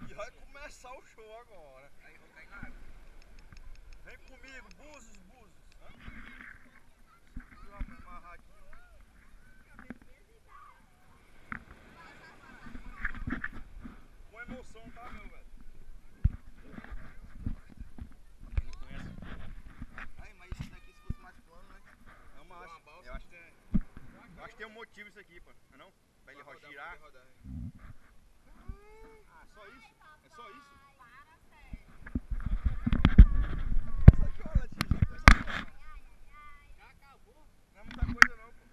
E vai começar o show agora. Aí vou cair na água. Vem comigo, Búzios, Búzios. Vamos amarrar aqui. Com emoção, tá, meu velho? Não conheço. Ai, mas isso daqui se fosse mais plano, né? Não, mas Uma balsa, eu acho tem... que tem um motivo isso aqui, pô. Não é não? Pra ele girar. Ah, só isso? É só isso? Essa aqui, olha, tia, já acabou. Não é muita coisa não, pô.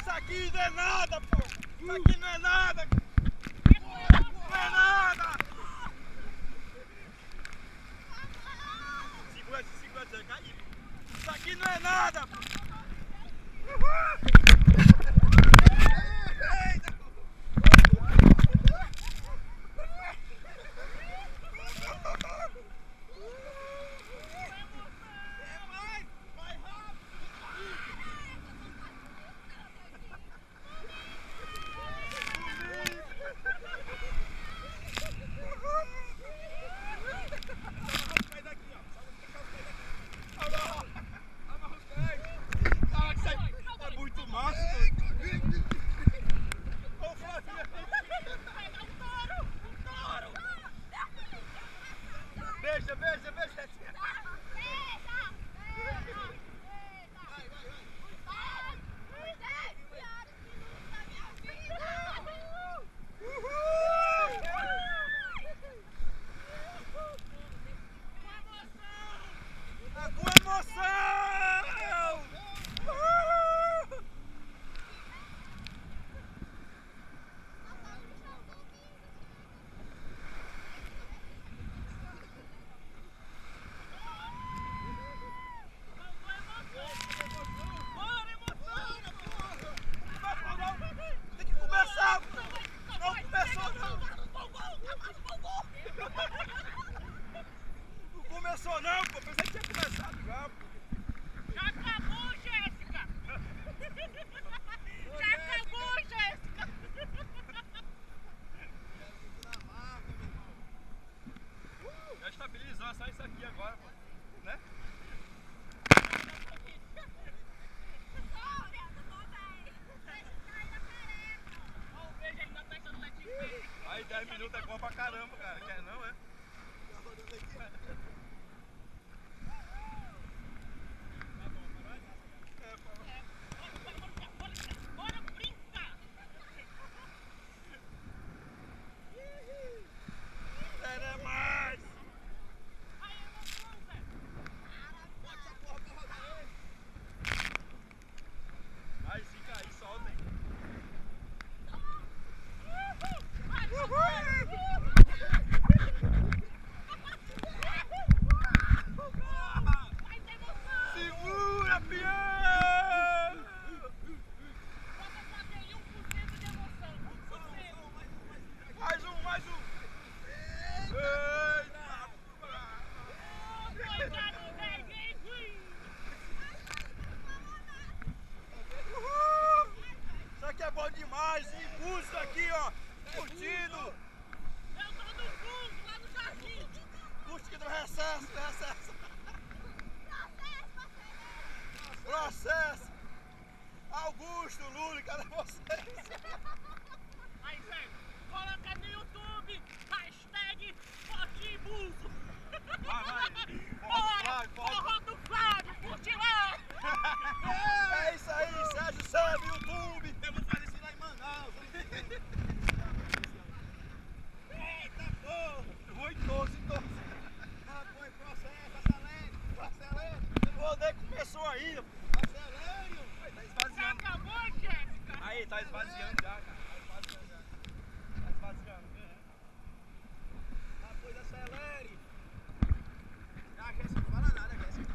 Isso aqui não é nada, pô! Isso aqui não é nada! Não é nada! Segura, você vai cair, pô! Isso aqui não é nada, pô! Beija! Com emoção! Tem que começar! Não começou não! Não começou não, pô! Pensei que tinha começado já, pô! Já acabou, Jéssica! Já acabou, Jéssica! Já estabilizou, é só isso aqui agora, pô! Né? Aí 10 minutos é bom pra caramba, cara. Quer não, é? Bora brincar! Era mais! Aí, emoção, Zé! Bota essa porra pra rodar aí! Aí se cair, solta aí. Uhul! Posto Lula, cadê vocês? Aí, velho, coloca no YouTube, hashtag Potibuso. Vai. Forró do Flávio, curte lá. É isso aí, Sérgio Sam, YouTube. Eu vou fazer isso lá em Manaus. Eita porra. Vou em todos. Ah, põe processo, acelere. O rodeio começou ainda. Acelere. Tá Já esvaziando. acabou, Jéssica? Aí, tá esvaziando já, cara. Tá esvaziando. Ah, pois acelere. Ah, Jéssica, não fala nada, Jéssica.